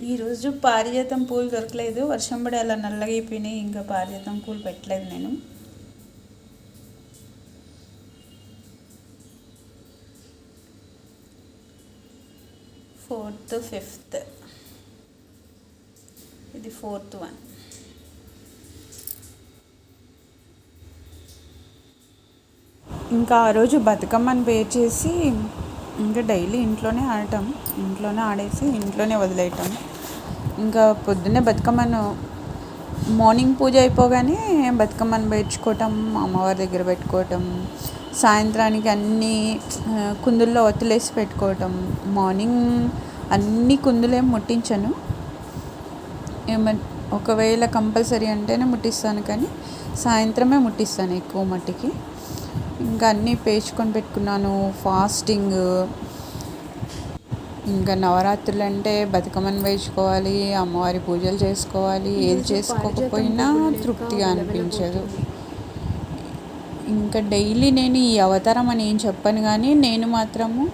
ఈరోజు పారిజాతం పూలు దొరకలేదు, వర్షం పడి అలా నల్లగా అయిపోయినాయి. ఇంకా పారిజాతం పూలు పెట్టలేదు నేను. ఫోర్త్ ఫిఫ్త్, ఇది ఫోర్త్ వన్. ఇంకా ఆ రోజు బతుకమ్మని పేర్ చేసి ఇంకా డైలీ ఇంట్లోనే ఆడటం, ఇంట్లోనే ఆడేసి ఇంట్లోనే వదిలేయటం. ఇంకా పొద్దున్నే బతుకమ్మను మార్నింగ్ పూజ అయిపోగానే బతుకమ్మను పేర్చుకోవటం, అమ్మవారి దగ్గర పెట్టుకోవటం, సాయంత్రానికి అన్నీ కుందుల్లో ఒత్తులేసి పెట్టుకోవటం. మార్నింగ్ అన్ని కుందులేం ముట్టించను, ఒకవేళ కంపల్సరీ అంటేనే ముట్టిస్తాను, కానీ సాయంత్రమే ముట్టిస్తాను ఎక్కువ మట్టికి. ఇంకా అన్నీ పేర్చుకొని పెట్టుకున్నాను. ఫాస్టింగ్, ఇంకా నవరాత్రులు అంటే బతుకమ్మను పేర్చుకోవాలి, అమ్మవారి పూజలు చేసుకోవాలి. ఏది చేసుకోకపోయినా తృప్తిగా అనిపించదు. ఇంకా డైలీ నేను ఈ అవతారం అని ఏం చెప్పను, కానీ నేను మాత్రము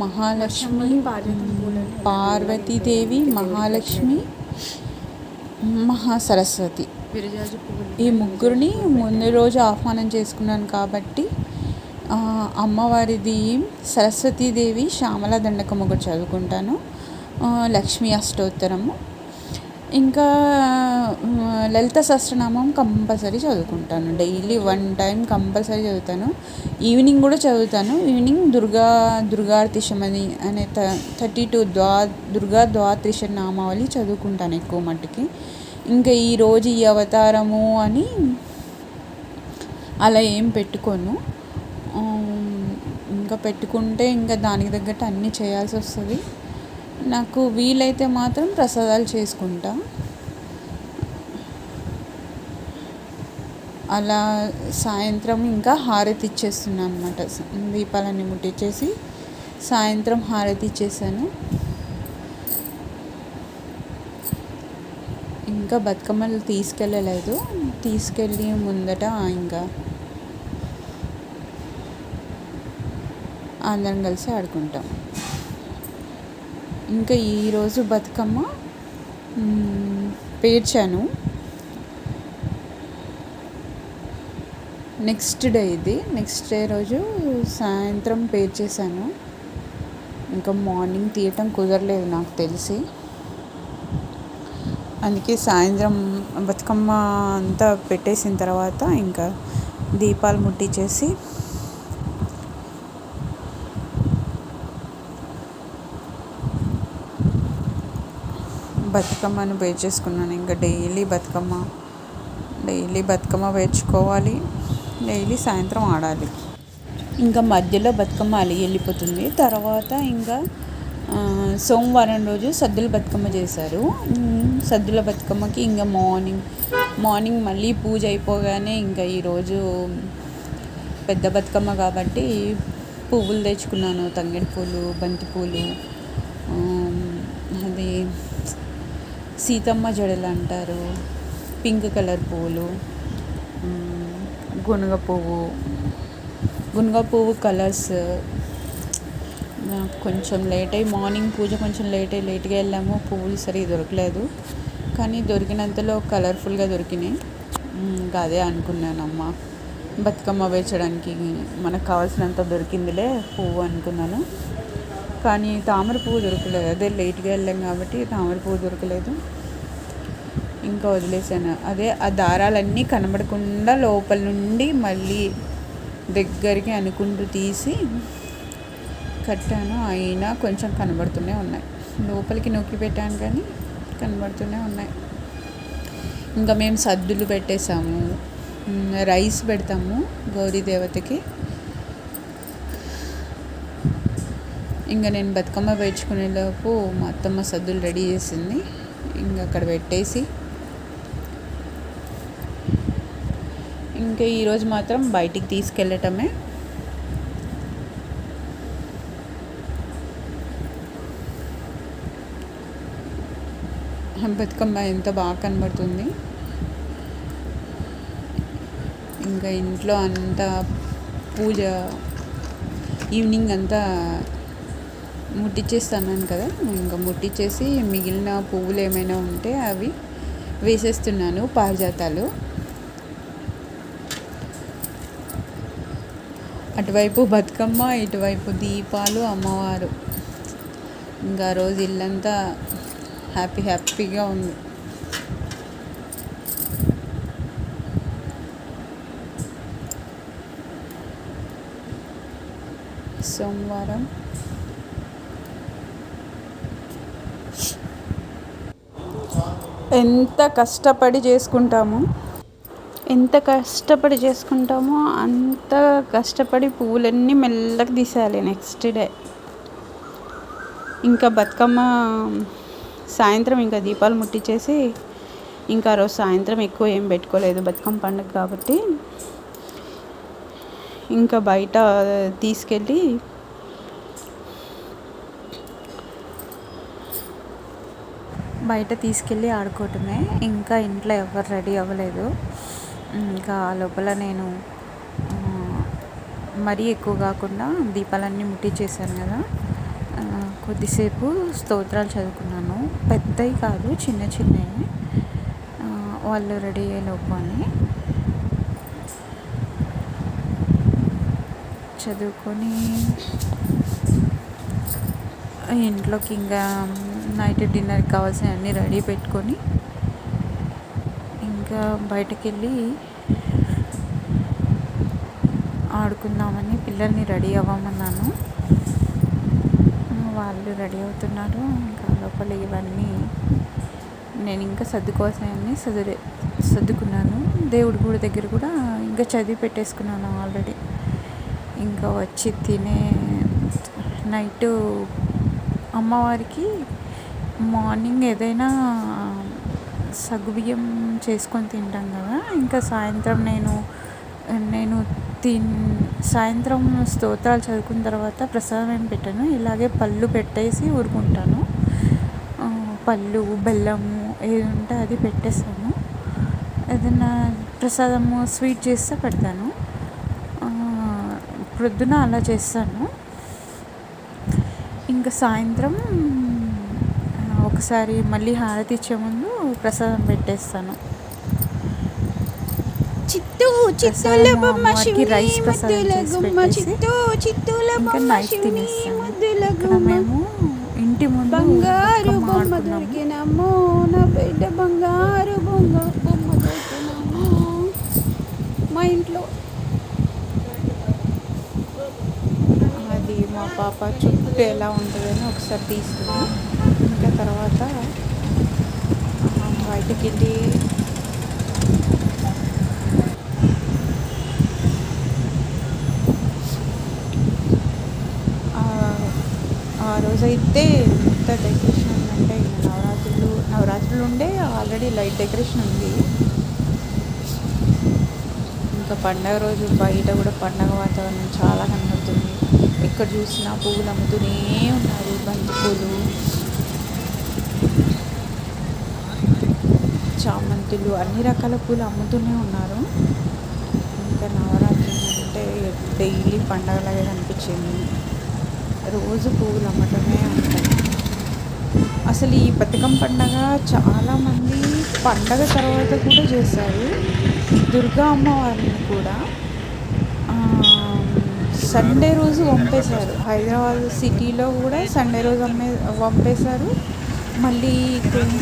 మహాలక్ష్మి, పార్వతీదేవి, మహాలక్ష్మి, మహాసరస్వతి, ఈ ముగ్గురిని ముందు రోజు ఆహ్వానం చేసుకున్నాను. కాబట్టి అమ్మవారిది సరస్వతీదేవి శ్యామల దండకం ఒకటి చదువుకుంటాను, లక్ష్మీ అష్టోత్తరము, ఇంకా లలిత సహస్రనామం కంపల్సరీ చదువుకుంటాను. డైలీ 1 టైం కంపల్సరీ చదువుతాను. ఈవినింగ్ కూడా చదువుతాను. ఈవినింగ్ దుర్గార్తిశమని అనే 32 దుర్గా ద్వాత్రిశ నామావళి చదువుకుంటాను ఎక్కువ మట్టుకి. ఇంకా ఈరోజు ఈ అవతారము అని అలా ఏం పెట్టుకోను. ఇంకా పెట్టుకుంటే ఇంకా దానికి తగ్గట్టు అన్నీ చేయాల్సి వస్తుంది. నాకు వీలైతే మాత్రం ప్రసాదాలు చేసుకుంటా. అలా సాయంత్రం ఇంకా హారతి ఇచ్చేస్తున్నాను అనమాట. దీపాలన్నీ ముట్టించేసి సాయంత్రం హారతి ఇచ్చేసాను. ఇంకా బతుకమ్మలు తీసుకెళ్ళలేదు, తీసుకెళ్ళి ముందట ఇంకా అందరం కలిసి ఆడుకుంటాం. ఇంకా ఈరోజు బతుకమ్మ పేర్చాను. నెక్స్ట్ డే రోజు సాయంత్రం పేర్చేసాను. ఇంకా మార్నింగ్ తీయటం కుదరలేదు నాకు తెలిసి, అందుకే సాయంత్రం బతుకమ్మ అంతా పెట్టేసిన తర్వాత ఇంకా దీపాలు ముట్టించేసి బతుకమ్మను పేర్చేసుకున్నాను. ఇంకా డైలీ బతుకమ్మ పేర్చుకోవాలి, డైలీ సాయంత్రం ఆడాలి. ఇంకా మధ్యలో బతుకమ్మ వెళ్ళిపోతుంది. తర్వాత ఇంకా సోమవారం రోజు సద్దుల బతుకమ్మ చేశారు. సద్దుల బతుకమ్మకి ఇంకా మార్నింగ్ మళ్ళీ పూజ అయిపోగానే ఇంకా ఈరోజు పెద్ద బతుకమ్మ కాబట్టి పువ్వులు తెచ్చుకున్నాను. తంగేడు పూలు, బంతి పూలు, అది సీతమ్మ జడలు అంటారు, పింక్ కలర్ పువ్వులు, గునుగ పువ్వు కలర్స్. నాకు కొంచెం లేట్ అయ్యి మార్నింగ్ పూజ కొంచెం లేట్గా వెళ్ళాము. పువ్వులు సరిగ్గా దొరకలేదు, కానీ దొరికినంతలో కలర్ఫుల్గా దొరికినాయి. ఇంకా అదే అనుకున్నానమ్మ, బతుకమ్మ వేర్చడానికి మనకు కావాల్సినంత దొరికిందిలే పువ్వు అనుకున్నాను. కానీ తామర పువ్వు దొరకలేదు, అదే లేట్గా వెళ్ళాం కాబట్టి తామర పువ్వు దొరకలేదు. ఇంకా వదిలేసాను. అదే ఆ దారాలన్నీ కనబడకుండా లోపల నుండి మళ్ళీ దగ్గరికి అనుకుంటూ తీసి కట్టాను. అయినా కొంచెం కనబడుతూనే ఉన్నాయి, లోపలికి నొక్కి పెట్టాను కానీ కనబడుతూనే ఉన్నాయి. ఇంకా మేము సద్దులు పెట్టేసాము, రైస్ పెడతాము గౌరీ దేవతకి. ఇంకా నేను బతుకమ్మ పేర్చుకునేలోపు మా అత్తమ్మ సద్దులు రెడీ చేసింది. ఇంకా అక్కడ పెట్టేసి ఇంకా ఈరోజు మాత్రం బయటికి తీసుకెళ్ళటమే. బతుకమ్మ ఎంత బాగా కనబడుతుంది. ఇంకా ఇంట్లో అంతా పూజ ఈవినింగ్ అంతా ముట్టించేస్తాను కదా, ఇంకా ముట్టించేసి మిగిలిన పువ్వులు ఏమైనా ఉంటే అవి వేసేస్తున్నాను, పారిజాతాలు. అటువైపు బతుకమ్మ, ఇటువైపు దీపాలు, అమ్మవారు. ఇంకా రోజు ఇల్లంతా హ్యాపీగా ఉంది. సోమవారం ఎంత కష్టపడి చేసుకుంటామో అంత కష్టపడి పువ్వులన్నీ మెల్లగా తీసేయాలి నెక్స్ట్ డే. ఇంకా బతుకమ్మ సాయంత్రం ఇంకా దీపాలు ముట్టించేసి, ఇంకా రోజు సాయంత్రం ఎక్కువ ఏం పెట్టుకోలేదు బతుకమ్మ పండుగ కాబట్టి. ఇంకా బయట తీసుకెళ్ళి ఆడుకోవటమే. ఇంకా ఇంట్లో ఎవరు రెడీ అవ్వలేదు. ఇంకా లోపల నేను మరీ ఎక్కువ కాకుండా దీపాలన్నీ ముట్టించేసాను కదా, కొద్దిసేపు స్తోత్రాలు చదువుకున్నాను. పెద్దవి కాదు, చిన్నవి వాళ్ళు రెడీ అయ్యేలోపు అని చదువుకొని ఇంట్లోకి ఇంకా నైట్ డిన్నర్కి కావాల్సినవన్నీ రెడీ పెట్టుకొని ఇంకా బయటకు వెళ్ళి ఆడుకుందామని పిల్లల్ని రెడీ అవ్వమన్నాను. వాళ్ళు రెడీ అవుతున్నారు. ఇంకా లోపల ఇవన్నీ నేను ఇంకా సర్దుకోవాల్సినవన్నీ సర్దుకున్నాను. దేవుడి గుడి దగ్గర కూడా ఇంకా చదివి పెట్టేసుకున్నాను ఆల్రెడీ. ఇంకా వచ్చి నైటు అమ్మవారికి మార్నింగ్ ఏదైనా సగ్గుబియ్యం చేసుకొని తింటాం కదా, ఇంకా సాయంత్రం నేను సాయంత్రం స్తోత్రాలు చదువుకున్న తర్వాత ప్రసాదం ఏం పెట్టాను, ఇలాగే పళ్ళు పెట్టేసి ఊరుకుంటాను. పళ్ళు, బెల్లము ఏది ఉంటే అది పెట్టేస్తాను. ఏదైనా ప్రసాదము స్వీట్ చేస్తే పెడతాను. ప్రొద్దున అలా చేస్తాను. ఇంకా సాయంత్రం ఒకసారి మళ్ళీ హారతి ఇచ్చే ముందు ప్రసాదం పెట్టేస్తాను. రైస్ ప్రసాదం ఇంకా నైట్ తినేస్తాను. మేము ఇంటి ముందు బంగారు బొమ్మ దొరికినమ్మో, నా బిడ్డ బంగారు బొమ్మ దొరికినమ్మో. మా ఇంట్లో అది మా పాప చుట్టూ ఎలా ఉంటుందని ఒకసారి తీసుకున్నాను. ఇంకా తర్వాత బయటికి వెళ్ళి ఆ రోజైతే ఎంత డెకరేషన్ ఉందంటే, ఇంకా నవరాత్రులు ఉండే ఆల్రెడీ లైట్ డెకరేషన్ ఉంది. ఇంకా పండగ రోజు బయట కూడా పండగ వాతావరణం చాలా కనబడుతుంది. ఎక్కడ చూసినా పువ్వులు అమ్ముతూనే ఉన్నారు. బంతి పూలు, చామంతులు, అన్ని రకాల పూలు అమ్ముతూనే ఉన్నారు. ఇంకా నవరాత్రులు అంటే డైలీ పండగలాగే కనిపించింది. రోజు పువ్వులు అమ్మటమే ఉంటాయి. అసలు ఈ బతుకమ్మ పండగ చాలామంది పండగ తర్వాత కూడా చేస్తారు. దుర్గా అమ్మవారిని కూడా సండే రోజు వంపేశారు. హైదరాబాద్ సిటీలో కూడా సండే రోజు వంపేశారు. మళ్ళీ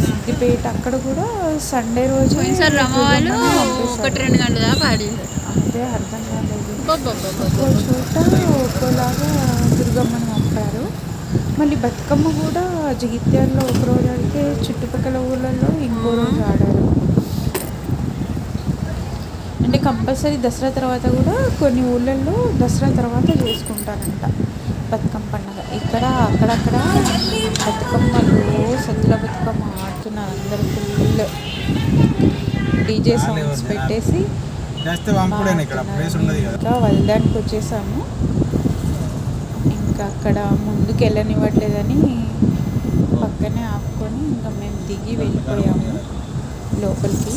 సిద్దిపేట అక్కడ కూడా సండే రోజు అంతే, అర్థం కాలేదు. ఒక్కో చోట ఒక్కోలాగా దుర్గమ్మని పంపారు. మళ్ళీ బతుకమ్మ కూడా జగిత్యాలలో ఒకరోజు ఆడితే చుట్టుపక్కల ఊళ్ళల్లో ఇంకో రోజు ఆడారు. అంటే కంపల్సరీ దసరా తర్వాత కూడా కొన్ని ఊళ్ళల్లో దసరా తర్వాత చేసుకుంటారంట బతుకమ్మ పండుగ. ఇక్కడ అక్కడక్కడ బతుకమ్మలు, సద్దుల బతుకమ్మ ఆడుతున్నారు అందరూ. ఫుల్ డీజే సాంగ్స్ పెట్టేసి ఇంకా వల్దానికి వచ్చేసాము. ఇంకా అక్కడ ముందుకు వెళ్ళనివ్వట్లేదని పక్కనే ఆపుకొని ఇంకా మేము దిగి వెళ్ళిపోయాము లోపలికి.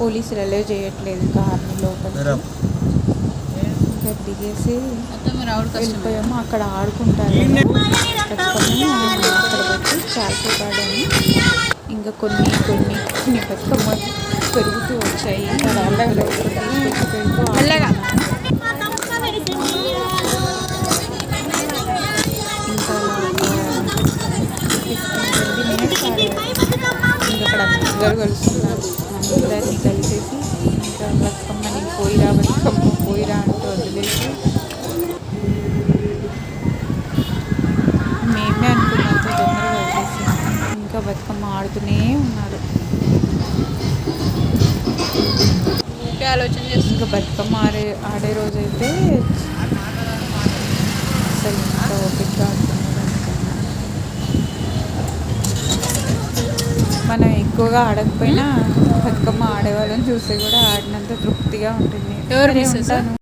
పోలీసులు అలౌ చేయట్లేదు కార్ని లోపలికి. ఇంకా దిగేసి రావుడు వెళ్ళిపోయాము. అక్కడ ఆడుకుంటారు కదా, బతుకమ్మని అక్కడ పెట్టి చాలాసేపు ఆడాము. ఇంకా కొన్ని బతుకమ్మ పెరుగుతూ వచ్చాయి. మెల్లగా ఇంకా 15-20 మినిట్స్ ఆడారు. ఇంకా అక్కడ అందరూ కలుస్తున్నారు. అందరినీ కలిసేసి ఇంకా బతుకమ్మని పోయిరా అంటూ వదిలేసి మేమే అనుకున్నంత తొందరగా వదిలేసి ఇంకా బతుకమ్మ ఆడుతూనే ఉన్నారు. ఆలోచన చేస్తుంది. ఇంకా బతుకమ్మ ఆడే రోజైతే అసలు ఇంకా ఓపికగా ఆడుతున్నారు. మనం ఎక్కువగా ఆడకపోయినా బతుకమ్మ ఆడేవాళ్ళని చూస్తే కూడా ఆడినంత తృప్తిగా ఉంటుంది. ఎవరు మిస్సెస్? ఉంటాను.